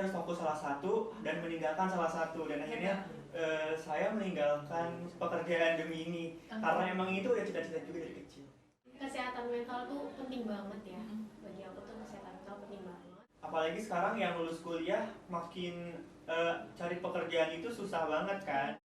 harus fokus salah satu dan meninggalkan salah satu, dan akhirnya saya meninggalkan pekerjaan demi ini karena emang itu udah cita-cita juga dari kecil. Kesehatan mental tuh penting banget ya. Bagi aku tuh kesehatan mental penting banget. Apalagi sekarang yang lulus kuliah makin cari pekerjaan itu susah banget kan.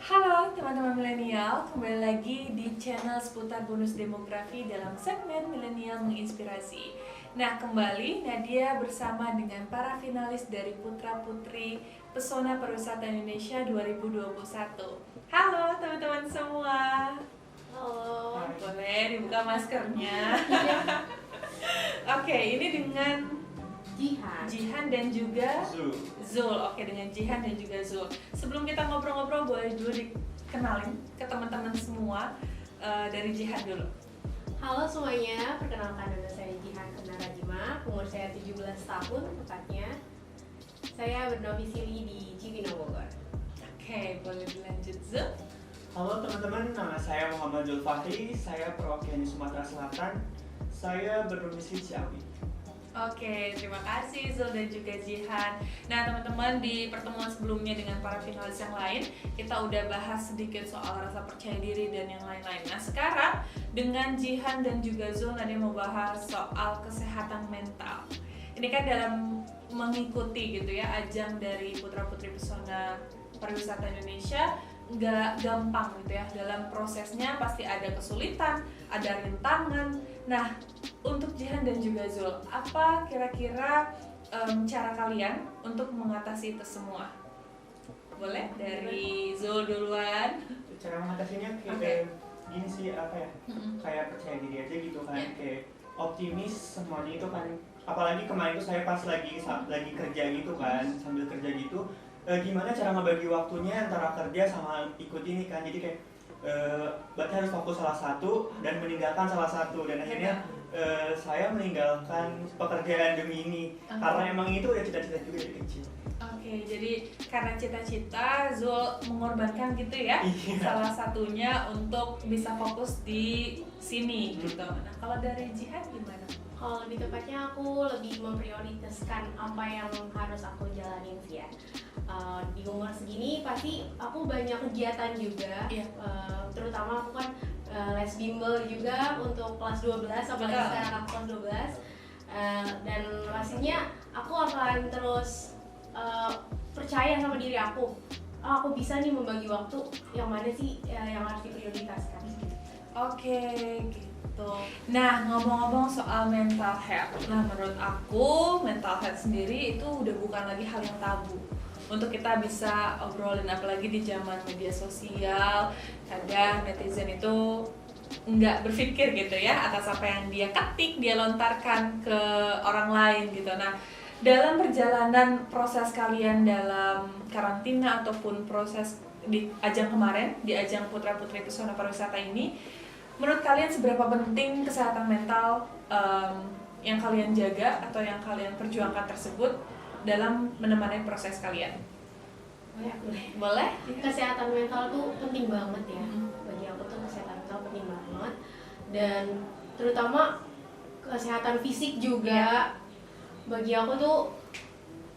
Halo teman-teman milenial, kembali lagi di channel seputar bonus demografi dalam segmen Milenial Menginspirasi. Nah, kembali Nadia bersama dengan para finalis dari Putra Putri Pesona Pariwisata Indonesia 2021. Halo teman-teman semua. Halo. Boleh dibuka maskernya. Oke, ini dengan Jihan dan juga Zul. Oke, dengan Jihan dan juga Zul. Sebelum kita ngobrol-ngobrol, boleh dulu dikenalin ke teman-teman semua. Dari Jihan dulu. Halo semuanya, perkenalkan nama saya Jihan Rajima, umur saya 17 tahun tepatnya. Saya berdomisili di Cibinong, Bogor. Oke, boleh dilanjut Zul. Halo teman-teman, nama saya Muhammad Zulfahri, saya perwakilan di Sumatera Selatan. Saya berdomisili Ciawi. Oke, terima kasih Zul dan juga Jihan. Nah teman-teman, di pertemuan sebelumnya dengan para finalis yang lain, kita udah bahas sedikit soal rasa percaya diri dan yang lain-lain. Nah sekarang dengan Jihan dan juga Zul, Nadia mau bahas soal kesehatan mental. Ini kan dalam mengikuti gitu ya ajang dari Putra Putri Pesona Pariwisata Indonesia, nggak gampang gitu ya. Dalam prosesnya pasti ada kesulitan, ada rintangan. Nah, untuk Jihan dan juga Zul, apa kira-kira cara kalian untuk mengatasi itu semua? Boleh dari Zul duluan. Cara mengatasinya kayak gini sih, apa ya? Kayak percaya diri aja gitu kan, kayak optimis semuanya itu kan. Apalagi kemarin tuh saya pas lagi kerja gitu kan, sambil kerja gitu, gimana cara ngebagi waktunya antara kerja sama ikut ini kan. Jadi kayak berarti harus fokus salah satu dan meninggalkan salah satu, dan akhirnya saya meninggalkan pekerjaan demi ini karena emang itu udah cita-cita juga dari kecil. Oke, jadi karena cita-cita Zul mengorbankan gitu ya, salah satunya untuk bisa fokus di sini gitu. Nah kalau dari Jihan gimana? Kalau di tempatnya aku lebih memprioritaskan apa yang harus aku jalanin sih ya. Di umur segini pasti aku banyak kegiatan juga, terutama aku kan les bimbel juga untuk kelas 12, apalagi sekarang aku kelas 12, dan pastinya aku akan terus percaya sama diri aku. Aku bisa nih membagi waktu yang mana sih yang harus diprioritaskan. Oke, gitu. Nah, ngomong-ngomong soal mental health. Nah, menurut aku mental health sendiri itu udah bukan lagi hal yang tabu untuk kita bisa obrolin, apalagi di zaman media sosial. Kadang netizen itu nggak berpikir gitu ya atas apa yang dia ketik, dia lontarkan ke orang lain gitu. Nah, dalam perjalanan proses kalian dalam karantina ataupun proses di ajang kemarin, di ajang Putra Putri Pesona Pariwisata ini, menurut kalian seberapa penting kesehatan mental yang kalian jaga atau yang kalian perjuangkan tersebut dalam menemani proses kalian? Boleh. Kesehatan mental tuh penting banget ya. Bagi aku tuh kesehatan mental penting banget, dan terutama kesehatan fisik juga. Bagi aku tuh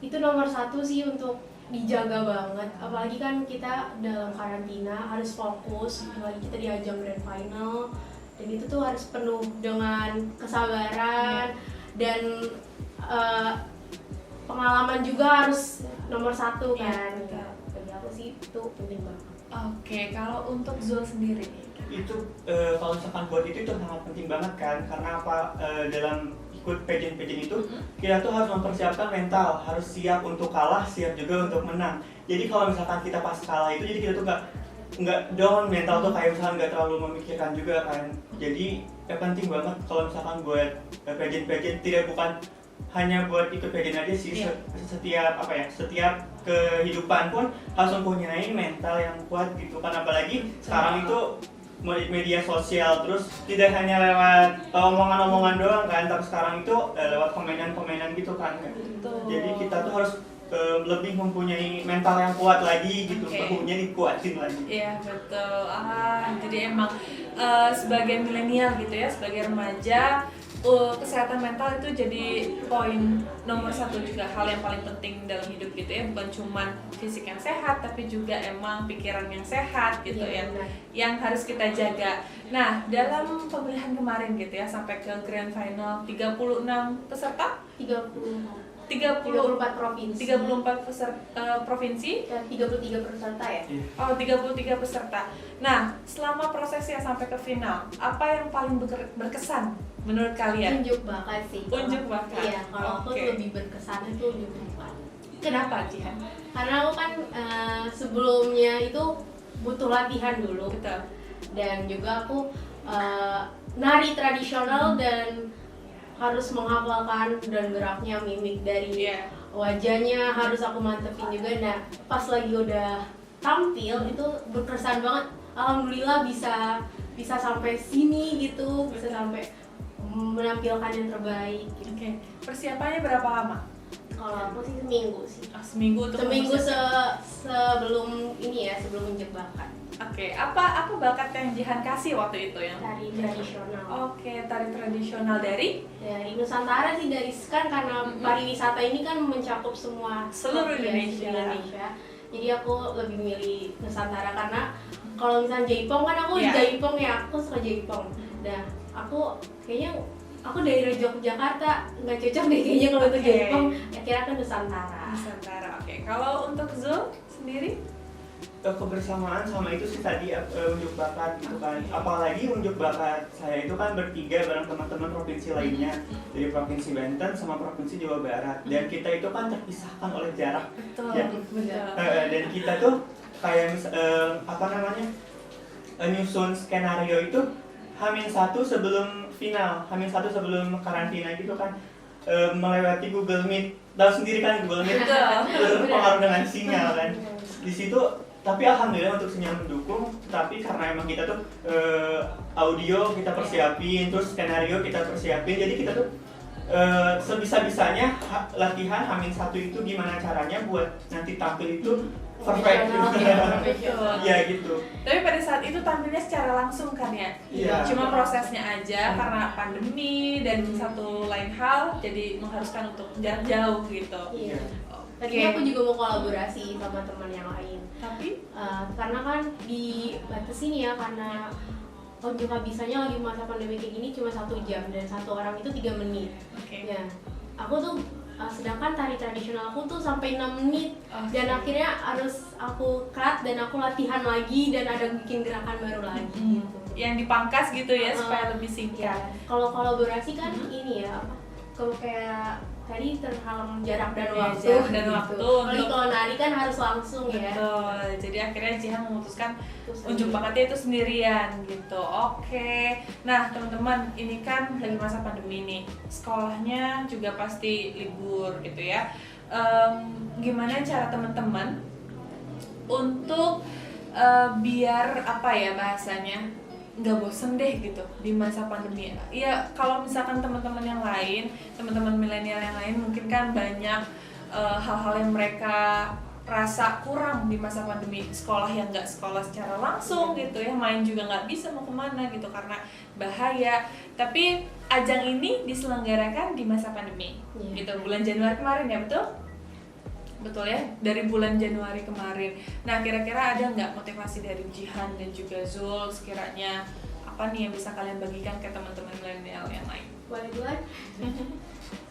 itu nomor satu sih untuk dijaga banget. Apalagi kan kita dalam karantina harus fokus, apalagi kita di ajang grand final, dan itu tuh harus penuh dengan kesabaran dan pengalaman juga harus nomor satu kan. Bagi aku sih itu penting banget. Oke, kalau untuk Zul sendiri Itu kalau misalkan buat itu sangat penting banget kan, karena apa, dalam ikut pageant-pageant itu kita tuh harus mempersiapkan mental, harus siap untuk kalah, siap juga untuk menang. Jadi kalau misalkan kita pas kalah itu, jadi kita tuh nggak down mental tuh, kayak misalkan nggak terlalu memikirkan juga kan. Jadi penting banget kalau misalkan buat pageant-pageant, tidak bukan hanya buat ikut pageant aja sih, setiap kehidupan pun harus mempunyai mental yang kuat gitu kan. Apalagi sekarang itu media sosial, terus tidak hanya lewat omongan-omongan doang kan, tapi sekarang itu lewat komenan-komenan gitu kan. Betul. Jadi kita tuh harus lebih mempunyai mental yang kuat lagi gitu, Oke. bahunya dikuatin lagi. Iya betul. Jadi emang sebagai milenial gitu ya, sebagai remaja, kesehatan mental itu jadi poin nomor satu juga, hal yang paling penting dalam hidup gitu ya. Bukan cuman fisik yang sehat, tapi juga emang pikiran yang sehat gitu Iya, ya, benar. yang harus kita jaga. Nah, dalam pemilihan kemarin gitu ya, sampai ke grand final 36 peserta, 34 provinsi 34 provinsi, dan 33 peserta ya. oh 33 peserta. Nah, selama prosesnya sampai ke final, apa yang paling berkesan menurut kalian? Unjuk bakat sih. Unjuk bakat. Iya, kalau aku Oke. tuh lebih berkesan itu unjuk bakat. Kenapa, Jihan? Karena aku kan sebelumnya itu butuh latihan dulu, Betul. dan juga aku nari tradisional dan harus menghafalkan dan geraknya, mimik dari Iya. wajahnya harus aku mantepin juga. Nah, pas lagi udah tampil itu berkesan banget. Alhamdulillah bisa sampai sini gitu, bisa sampai menampilkan yang terbaik gitu. Oke. Persiapannya berapa lama? Kalau aku sih seminggu sih. Seminggu untuk Seminggu mempersiapkan. sebelum ini ya, sebelum unjuk bakat. Oke, apa bakat yang Jihan kasih waktu itu yang? Tari tradisional. Oke, tari tradisional dari Dari Nusantara sih, dari kan karena pariwisata ini kan mencakup semua Seluruh ya, Indonesia. Jadi aku lebih milih Nusantara karena kalau misalnya Jaipong kan aku Iya. Jaipong ya, aku suka Jaipong. Nah, aku kayaknya aku dari Yogyakarta nggak cocok deh kayaknya kalau untuk Oke. Jaipong. Akhirnya ke Nusantara. Nusantara. Oke, kalau untuk Zul sendiri? Kebersamaan sama itu sih tadi unjuk bakat gitu kan. Apalagi unjuk bakat saya itu kan bertiga bareng teman-teman provinsi lainnya, dari provinsi Banten sama provinsi Jawa Barat, dan kita itu kan terpisahkan oleh jarak. Betul. Ya. Betul. Dan kita tuh kayak nyusun skenario itu H-1 sebelum final, H-1 sebelum karantina gitu kan, melewati Google Meet. Tahu sendiri kan Google Meet Betul. berpengaruh dengan sinyal kan. Di situ tapi alhamdulillah untuk sinyal mendukung, tapi karena emang kita tuh audio kita persiapin, terus skenario kita persiapin, jadi kita tuh sebisa-bisanya latihan H-1 itu gimana caranya buat nanti tampil itu perfect. Betul. Iya gitu. Tapi pada saat itu tampilnya secara langsung kan ya? Iya. Cuma prosesnya aja karena pandemi dan satu lain hal jadi mengharuskan untuk jarak jauh gitu. Iya. Oke. Tadinya aku juga mau kolaborasi sama teman yang lain. Tapi Karena kan dibatasin ya, karena unjuk bisanya lagi masa pandemi kayak gini cuma 1 jam dan satu orang itu 3 menit. oke. Ya, aku tuh sedangkan tari tradisional aku tuh sampai 6 menit Oke. dan akhirnya harus aku cut dan aku latihan lagi dan ada bikin gerakan baru lagi. Gitu. Yang dipangkas gitu ya Uh, supaya lebih Ya, singkat. kalau kolaborasi kan ini ya apa? Kalau kayak tadi terhalang jarak dan Iya, waktu. jarak dan gitu. waktu Apalagi untuk- kalau nari kan harus langsung ya. Betul. Jadi akhirnya Jihan memutuskan Terus unjuk bakatnya itu sendirian gitu. Oke. Nah, teman-teman, ini kan lagi masa pandemi nih. Sekolahnya juga pasti libur gitu ya. Gimana cara teman-teman untuk biar apa ya bahasanya nggak bosen deh gitu di masa pandemi. Ya kalau misalkan teman-teman yang lain, teman-teman milenial yang lain mungkin kan banyak hal-hal yang mereka rasa kurang di masa pandemi, sekolah yang nggak sekolah secara langsung gitu ya, main juga nggak bisa mau kemana gitu karena bahaya. Tapi ajang ini diselenggarakan di masa pandemi, Iya. gitu bulan Januari kemarin ya, betul? Betul ya, dari bulan Januari kemarin. Nah, kira-kira ada nggak motivasi dari Jihan dan juga Zul sekiranya apa nih yang bisa kalian bagikan ke teman-teman milenial yang lain? Boleh duluan?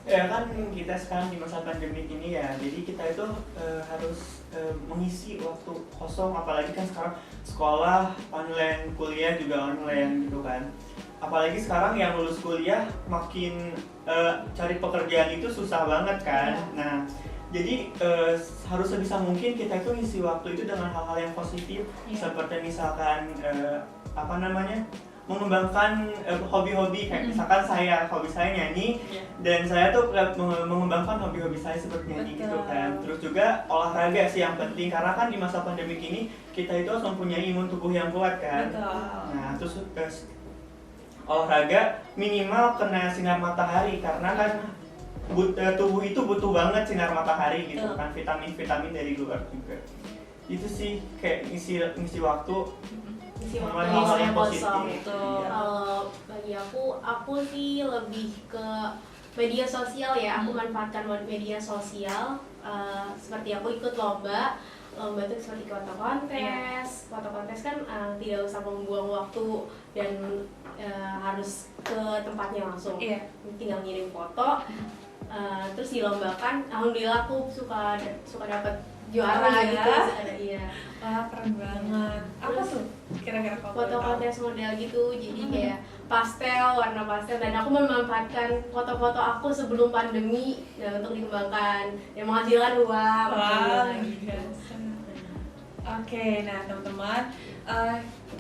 Ya kan kita sekarang di masa pandemi ini ya, jadi kita itu harus mengisi waktu kosong, apalagi kan sekarang sekolah online, kuliah juga online gitu kan. Apalagi sekarang yang lulus kuliah makin cari pekerjaan itu susah banget kan. Nah, jadi harus sebisa mungkin kita itu ngisi waktu itu dengan hal-hal yang positif, Iya. seperti misalkan mengembangkan hobi-hobi kayak misalkan hobi saya nyanyi dan saya tuh mengembangkan hobi-hobi saya seperti nyanyi gitu kan. Terus juga olahraga sih yang penting karena kan di masa pandemi ini kita itu harus mempunyai imun tubuh yang kuat kan. Nah terus olahraga minimal kena sinar matahari karena kan tubuh itu butuh banget sinar matahari gitu kan, vitamin dari luar juga. Itu sih kayak ngisi waktu hal-hal yang positif. Kalau bagi aku sih lebih ke media sosial ya. Aku manfaatkan media sosial seperti aku ikut lomba itu seperti foto kontes kan tidak usah membuang waktu dan harus ke tempatnya langsung, tinggal ngirim foto. Terus dilombakan, alhamdulillah aku suka dapat juara gitu. Wah keren banget. Apa tuh kira-kira foto kontes model gitu, jadi kayak warna pastel, dan aku memanfaatkan foto-foto aku sebelum pandemi untuk dikembangkan dan menghasilkan uang. Oke, nah teman-teman,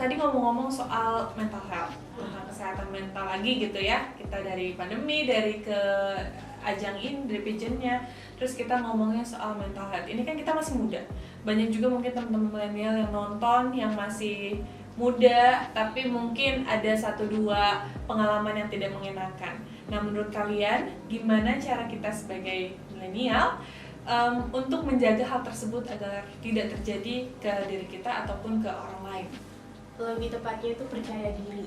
tadi ngomong-ngomong soal mental health, tentang kesehatan mental lagi gitu ya. Kita dari pandemi, dari ke ajang ini, dari pageantnya, terus kita ngomongnya soal mental health. Ini kan kita masih muda, banyak juga mungkin teman-teman milenial yang nonton yang masih muda, tapi mungkin ada 1-2 pengalaman yang tidak mengenakan. Nah menurut kalian, gimana cara kita sebagai milenial untuk menjaga hal tersebut agar tidak terjadi ke diri kita ataupun ke orang lain? Lebih tepatnya itu percaya diri,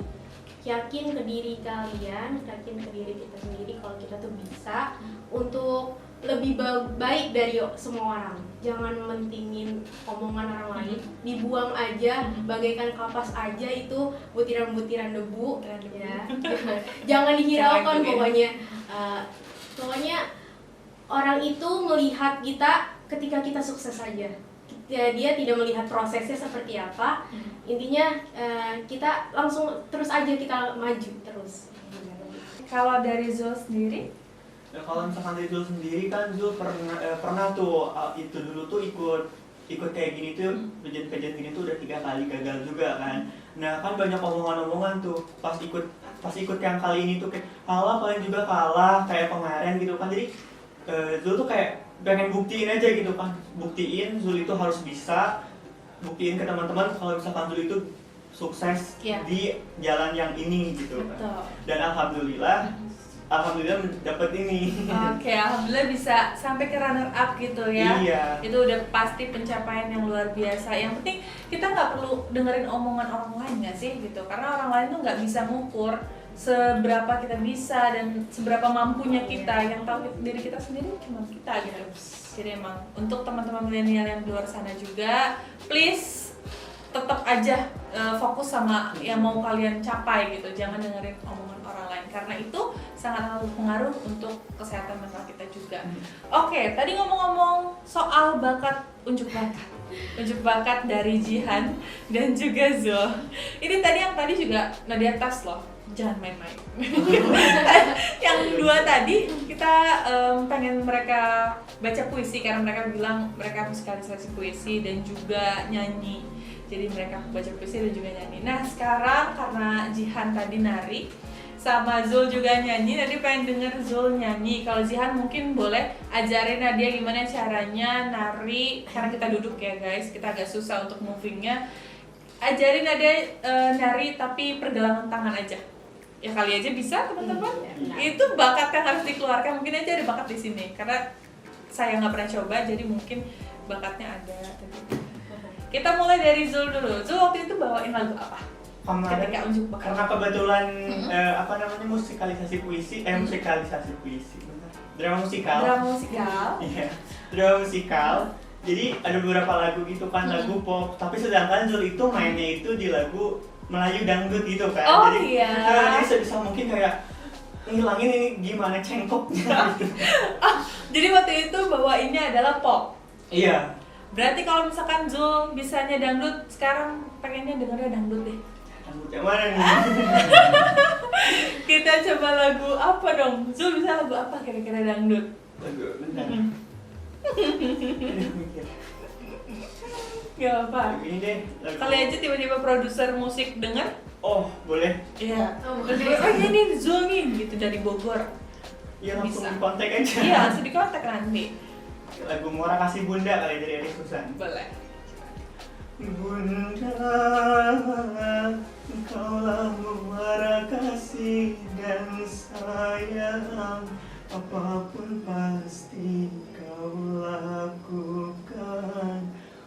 yakin ke diri kalian, yakin ke diri kita sendiri kalau kita tuh bisa untuk lebih baik dari semua orang. Jangan mentingin omongan orang lain, dibuang aja, bagaikan kapas aja itu butiran-butiran debu ya. Jangan dihiraukan pokoknya. Pokoknya orang itu melihat kita ketika kita sukses saja. Dia tidak melihat prosesnya seperti apa. Intinya kita langsung terus aja kita maju terus. Kalau dari Zul sendiri? Ya, kalau misalkan dari Zul sendiri kan Zul pernah tuh itu dulu tuh ikut kayak gini tuh pageant gini tuh udah 3 kali gagal juga kan. Nah kan banyak omongan-omongan tuh pas ikut yang kali ini tuh kayak kalian juga kalah kayak kemarin gitu kan. Jadi Zul tuh kayak pengen buktiin aja gitu kan, buktiin Zul itu harus bisa, buktiin ke teman-teman kalau misalkan Zul itu sukses di jalan yang ini gitu kan. Dan alhamdulillah dapet ini. Oke, alhamdulillah bisa sampai ke runner up gitu ya. Iya. Itu udah pasti pencapaian yang luar biasa. Yang penting kita nggak perlu dengerin omongan orang lain nggak sih gitu, karena orang lain tuh nggak bisa mengukur seberapa kita bisa dan seberapa mampunya kita. Yang tahu diri kita sendiri cuma kita gitu. Jadi emang untuk teman-teman milenial yang di luar sana juga, please tetap aja fokus sama yang mau kalian capai gitu. Jangan dengerin omongan orang lain karena itu sangat berpengaruh untuk kesehatan mental kita juga. Oke, tadi ngomong-ngomong soal unjuk bakat dari Jihan dan juga Zul. Ini yang tadi juga Nadia Tas loh. Jangan main-main. Yang 2 tadi kita pengen mereka baca puisi karena mereka bilang mereka musikalisasi puisi dan juga nyanyi. Jadi mereka baca puisi dan juga nyanyi. Nah sekarang karena Jihan tadi nari sama Zul juga nyanyi, Nadia pengen denger Zul nyanyi. Kalau Jihan mungkin boleh ajarin Nadia gimana caranya nari, karena kita duduk ya guys, kita agak susah untuk movingnya. Ajarin Nadia nari tapi pergelangan tangan aja. Ya kali aja bisa teman-teman. Itu bakat yang harus dikeluarkan. Mungkin aja ada bakat di sini karena saya nggak pernah coba, jadi mungkin bakatnya ada. Kita mulai dari Zul dulu. Zul waktu itu bawain lagu apa? Ketika unjuk bakat. Karena kebetulan musikalisasi puisi, drama musikal. Iya, drama musikal. Jadi ada beberapa lagu gitu kan, lagu pop. Tapi sedangkan Zul itu mainnya itu di lagu Melayu dangdut gitu kan. Oh jadi, iya. Jadi sebisa mungkin kayak ngilangin ini gimana cengkoknya. Jadi waktu itu bawainnya adalah pop. Iya. Berarti kalau misalkan Zul bisanya dangdut, sekarang pengennya dengernya dangdut deh. Dangdut yang mana nih? Kita coba lagu apa dong? Zul bisa lagu apa kira-kira dangdut? Lagu bentar. Gak apa. Ini deh. Kali aja tiba-tiba produser musik denger. Oh, boleh. Iya. Oh, boleh. Oh ini Zul nih gitu dari Bogor. Iya, langsung Bisa. di kontak aja. Iya, langsung di kontak nanti. Lagu Muara Kasih Bunda kali dari Ade Susan. Boleh. Bunda, engkaulah muara kasih dan sayang, apapun pasti kau lakukan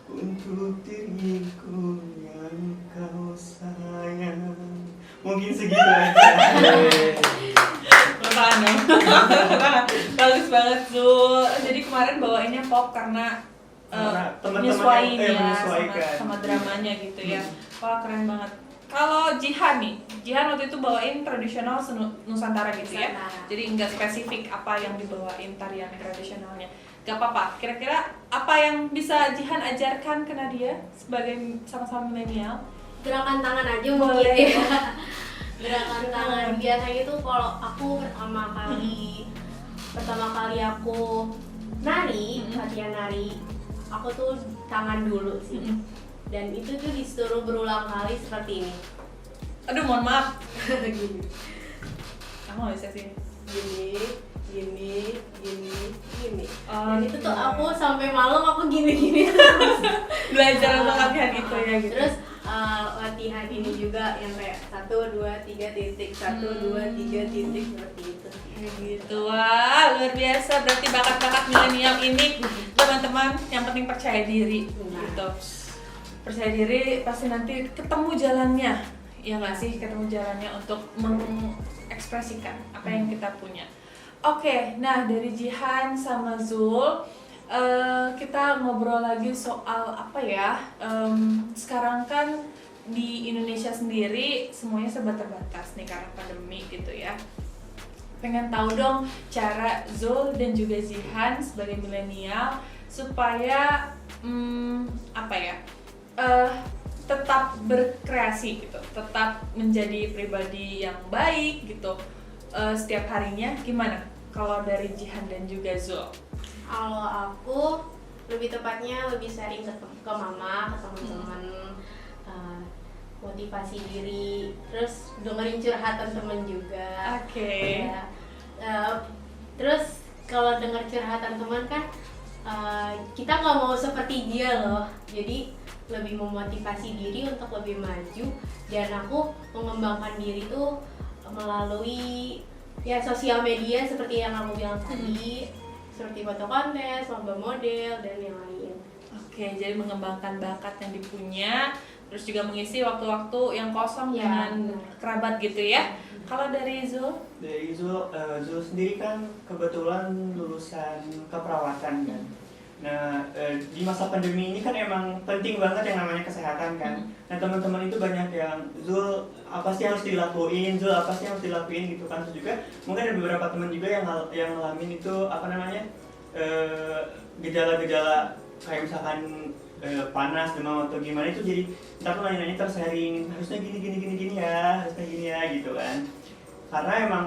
untuk diriku yang kau sayang. Mungkin segitu aja. Lepakan dong. Bagus banget Zul. Jadi kemarin bawainnya pop karena Karena teman-teman menyesuaiin yang- ya menyesuaikan. sama dramanya gitu ya. Wah keren banget. Kalau Jihan nih, Jihan waktu itu bawain tradisional Nusantara gitu ya. Nusantara. Jadi nggak spesifik apa yang dibawain tarian tradisionalnya. Gak apa-apa. Kira-kira apa yang bisa Jihan ajarkan ke Nadia sebagai sama-sama milenial? Gerakan tangan aja Boleh. mungkin ya. Gerakan tangan biasanya tuh kalau aku pertama kali aku nari, latihan nari, aku tuh tangan dulu sih. Dan itu tuh disuruh berulang kali seperti ini. Aduh mohon maaf. Gini, Aku nggak bisa sih. gini, gini, gini, gini. Oh, Dan itu tuh oke. aku sampai malam aku gini-gini. Belajar untuk latihan itu ya gitu. Terus latihan ini juga yang kayak 1, 2, 3 titik, 1, 2, 3 titik seperti itu. Gitu, wah luar biasa. Berarti bakat-bakat milenial ini teman-teman yang penting percaya diri gitu. Percaya diri pasti nanti ketemu jalannya, ya nggak sih, ketemu jalannya untuk mengekspresikan apa yang kita punya. Oke, nah dari Jihan sama Zul kita ngobrol lagi soal apa ya. Sekarang kan di Indonesia sendiri semuanya serba terbatas nih karena pandemi gitu ya. Pengen tahu dong cara Zul dan juga Jihan sebagai milenial supaya apa ya, tetap berkreasi gitu, tetap menjadi pribadi yang baik gitu setiap harinya. Gimana kalau dari Jihan dan juga Zul? Kalau aku lebih tepatnya lebih sering ke mama, ke teman-teman, motivasi diri, terus dengerin curhatan temen juga. Oke. Ya. Terus kalau denger curhatan teman kan kita nggak mau seperti dia loh, jadi lebih memotivasi diri untuk lebih maju. Dan aku mengembangkan diri tuh melalui ya sosial media seperti yang aku bilang tadi, seperti foto kontes, lomba model dan yang lain. Oke, jadi mengembangkan bakat yang dipunya, terus juga mengisi waktu-waktu yang kosong Ya, dengan benar. kerabat gitu ya. Kalau dari Zul? Dari Zul sendiri kan kebetulan lulusan keperawatan kan. Nah, di masa pandemi ini kan emang penting banget yang namanya kesehatan kan. Nah, teman-teman itu banyak yang Zul apa sih harus dilakuin, Zul apa sih harus dilakuin gitu kan. Terus juga mungkin ada beberapa teman juga yang ngalamin itu apa namanya gejala-gejala kayak misalkan panas, demam atau gimana itu, jadi ntar tuh nanya-nanya tersering harusnya gini ya, harusnya gini ya gitu kan. Karena emang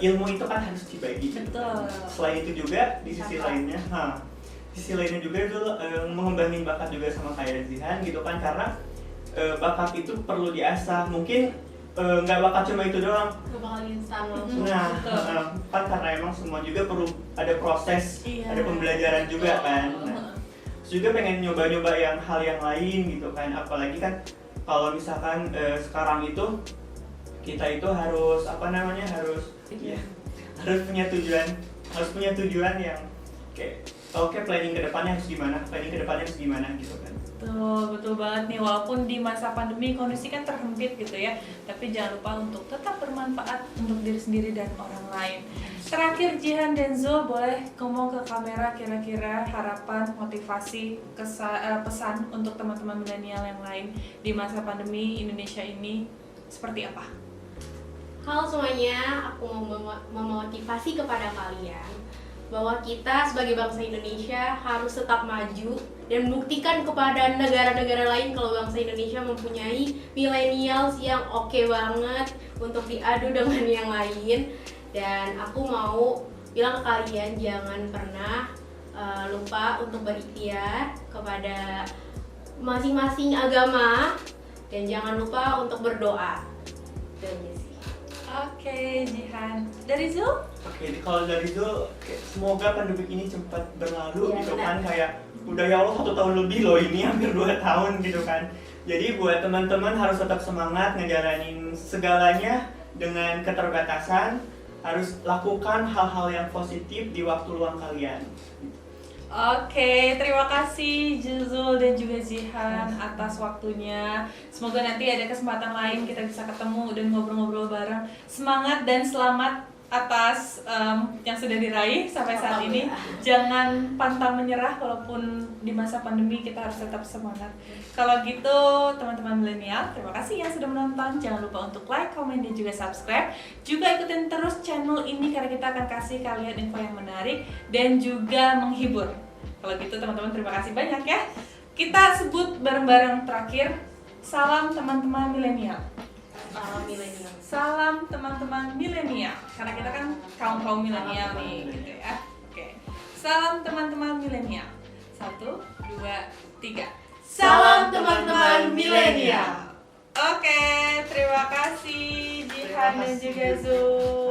ilmu itu kan harus dibagi. Betul. Selain itu juga di sisi lainnya, juga itu mengembangin bakat juga sama kayak Zihan gitu kan, karena bakat itu perlu diasah. Mungkin nggak bakat cuma itu doang. Nggak bakal instan langsung. Nah, Betul. kan karena emang semua juga perlu ada proses, Iya. ada pembelajaran juga kan. Betul. Nah, terus juga pengen nyoba-nyoba hal yang lain gitu kan. Apalagi kan kalau misalkan sekarang itu kita itu harus harus punya tujuan yang kayak oke, planning kedepannya harus gimana gitu kan. Betul banget nih, walaupun di masa pandemi kondisi kan terhempit gitu ya, tapi jangan lupa untuk tetap bermanfaat untuk diri sendiri dan orang lain. Terakhir Jihan dan Zul boleh ngomong ke kamera kira-kira harapan, motivasi, pesan untuk teman-teman milenial yang lain di masa pandemi Indonesia ini seperti apa? Halo semuanya, aku mau memotivasi kepada kalian bahwa kita sebagai bangsa Indonesia harus tetap maju dan membuktikan kepada negara-negara lain kalau bangsa Indonesia mempunyai millennials yang oke banget untuk diadu dengan yang lain. Dan aku mau bilang ke kalian jangan pernah lupa untuk berikhtiar kepada masing-masing agama. Dan jangan lupa untuk berdoa. Itu aja sih. Oke, Jihan. Dari Zul? Oke, kalau dari itu semoga pandemi ini cepat berlalu Iya, gitu benar. kan, kayak udah ya Allah 1 tahun lebih loh ini, hampir 2 tahun gitu kan. Jadi buat teman-teman harus tetap semangat ngejalanin segalanya dengan keterbatasan, harus lakukan hal-hal yang positif di waktu luang kalian. Oke, terima kasih Juzul dan juga Jihan atas waktunya. Semoga nanti ada kesempatan lain kita bisa ketemu dan ngobrol-ngobrol bareng. Semangat dan selamat atas yang sudah diraih sampai saat ini. Jangan pantang menyerah walaupun di masa pandemi kita harus tetap semangat. Kalau gitu teman-teman milenial, terima kasih yang sudah menonton. Jangan lupa untuk like, comment, dan juga subscribe. Juga ikutin terus channel ini karena kita akan kasih kalian info yang menarik dan juga menghibur. Kalau gitu teman-teman terima kasih banyak ya. Kita sebut bareng-bareng terakhir. Salam teman-teman milenial. Milenial. Salam teman-teman milenial. Karena kita kan kaum milenial nih gitu ya. Oke. Salam teman-teman milenial. 1, 2, 3. Salam teman-teman milenial. Oke, terima kasih Jihan dan juga Zul.